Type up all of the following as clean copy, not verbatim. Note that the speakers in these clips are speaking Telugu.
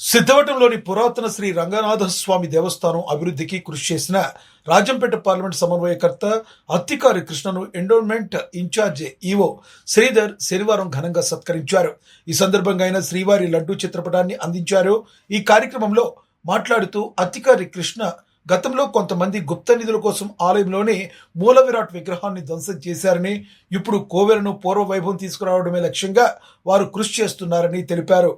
సిద్ధవటంలోని పురాతన శ్రీ రంగనాథస్వామి దేవస్థానం అభివృద్ధికి కృషి చేసిన రాజంపేట పార్లమెంట్ సమన్వయకర్త అత్తికారి కృష్ణను ఎండోన్మెంట్ ఇన్ఛార్జ్ ఈవో శ్రీధర్ శనివారం ఘనంగా సత్కరించారు. ఈ సందర్భంగా ఆయన శ్రీవారి లడ్డూ చిత్రపటాన్ని అందించారు. ఈ కార్యక్రమంలో మాట్లాడుతూ అత్తికారి కృష్ణ గతంలో కొంతమంది గుప్త నిధుల కోసం ఆలయంలోని మూల విరాట్ విగ్రహాన్ని ధ్వంసం చేశారని, ఇప్పుడు కోవెలను పూర్వ వైభవం తీసుకురావడమే లక్ష్యంగా వారు కృషి చేస్తున్నారని తెలిపారు.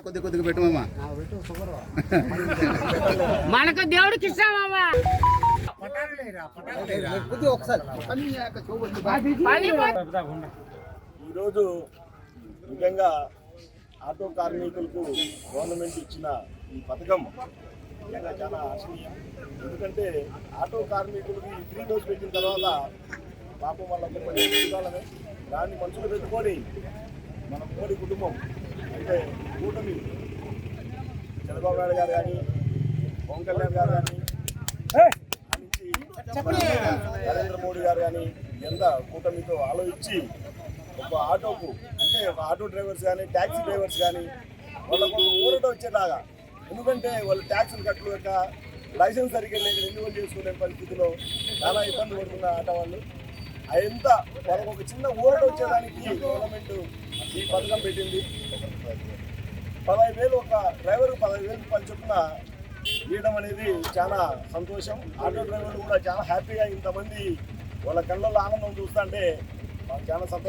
కొద్దిగా పెట్టమమ్మా, మనకు దేవుడికి ఇస్తామమ్మా. ఈరోజు ముఖ్యంగా ఆటో కార్మికులకు గవర్నమెంట్ ఇచ్చిన ఈ పథకం నిజంగా చాలా ఆశనీయం. ఎందుకంటే ఆటో కార్మికులకి ఫ్రీ డోస్ పెట్టిన తర్వాత పాపం వాళ్ళందరూ కొంచెం చూడాలని దాన్ని మనసులో పెట్టుకొని మన మోడీ కుటుంబం అంటే కూటమి చంద్రబాబు నాయుడు గారు కానీ పవన్ కళ్యాణ్ గారు కానీ నరేంద్ర మోడీ గారు కానీ ఎంత కూటమితో ఆలోచించి ఒక ఆటోకు అంటే ఆటో డ్రైవర్స్ కానీ ట్యాక్సీ డ్రైవర్స్ కానీ వాళ్ళకు ఊరట వచ్చేలాగా, ఎందుకంటే వాళ్ళు ట్యాక్సీలు కట్టలేక లైసెన్స్ సరిగ్గా లేక రెన్యువల్ చేసుకునే పరిస్థితిలో చాలా ఇబ్బంది పడుతున్న ఆటో వాళ్ళు. ఎంత వాళ్ళకు ఒక చిన్న ఊరట వచ్చేదానికి గవర్నమెంట్ ఈ పథకం పెట్టింది. 15,000 ఒక డ్రైవర్ 15,000 రూపాయలు చొప్పున ఇవ్వడం అనేది చాలా సంతోషం. ఆటో డ్రైవర్లు కూడా చాలా హ్యాపీగా ఇంతమంది వాళ్ళ కళ్ళల్లో ఆనందం చూస్తుంటే చాలా సంతోషం.